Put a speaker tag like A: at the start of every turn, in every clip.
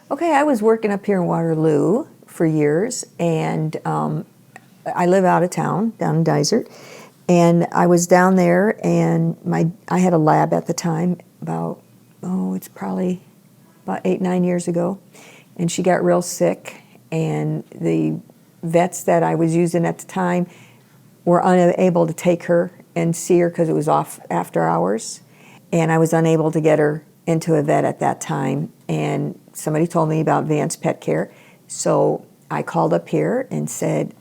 A: Okay, I was working up here in Waterloo for years, and I live out of town, down in Dysart, and I was down there, and I had a lab at the time, it's probably about 8, 9 years ago, and she got real sick, and the vets that I was using at the time were unable to take her and see her because it was off after hours, and I was unable to get her into a vet at that time, and somebody told me about Vance Pet Care, so I called up here and said,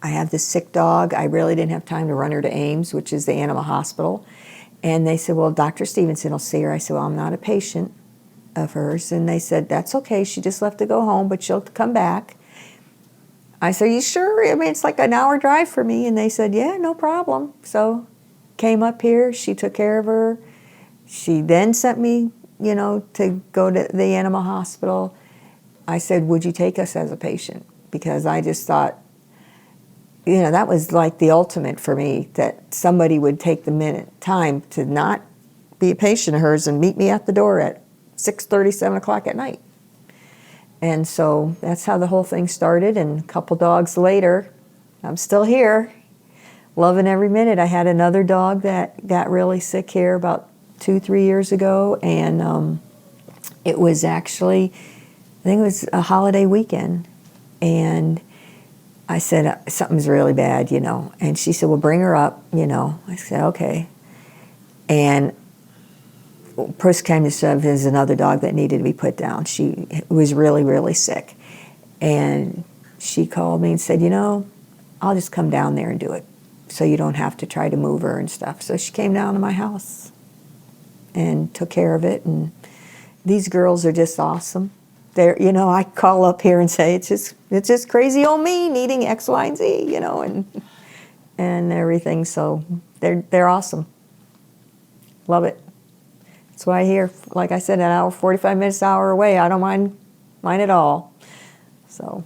A: I have this sick dog. I really didn't have time to run her to Ames, which is the animal hospital, and they said, well, Dr. Stevenson will see her. I said, well, I'm not a patient of hers, and they said, that's okay, she just left to go home, but she'll come back. I said, you sure? I mean, it's like an hour drive for me, and they said, yeah, no problem. So came up here, she took care of her. She then sent me, to go to the animal hospital. I said, would you take us as a patient? Because I just thought, that was like the ultimate for me, that somebody would take the time to not be a patient of hers and meet me at the door at 6:30, 7 o'clock at night. And so that's how the whole thing started, and a couple dogs later, I'm still here, loving every minute. I had another dog that got really sick here about 2, 3 years ago, and it was actually, I think it was a holiday weekend, and I said, something's really bad, and she said, well, bring her up, I said, okay. And push came to shove, there's another dog that needed to be put down. She was really, really sick, and she called me and said, I'll just come down there and do it, so you don't have to try to move her and stuff. So she came down to my house and took care of it, and these girls are just awesome. I call up here and say, it's just crazy old me needing X, Y, and Z, and everything. So they're awesome. Love it. That's why I hear, like I said, an hour, 45 minutes, hour away. I don't mind at all. So.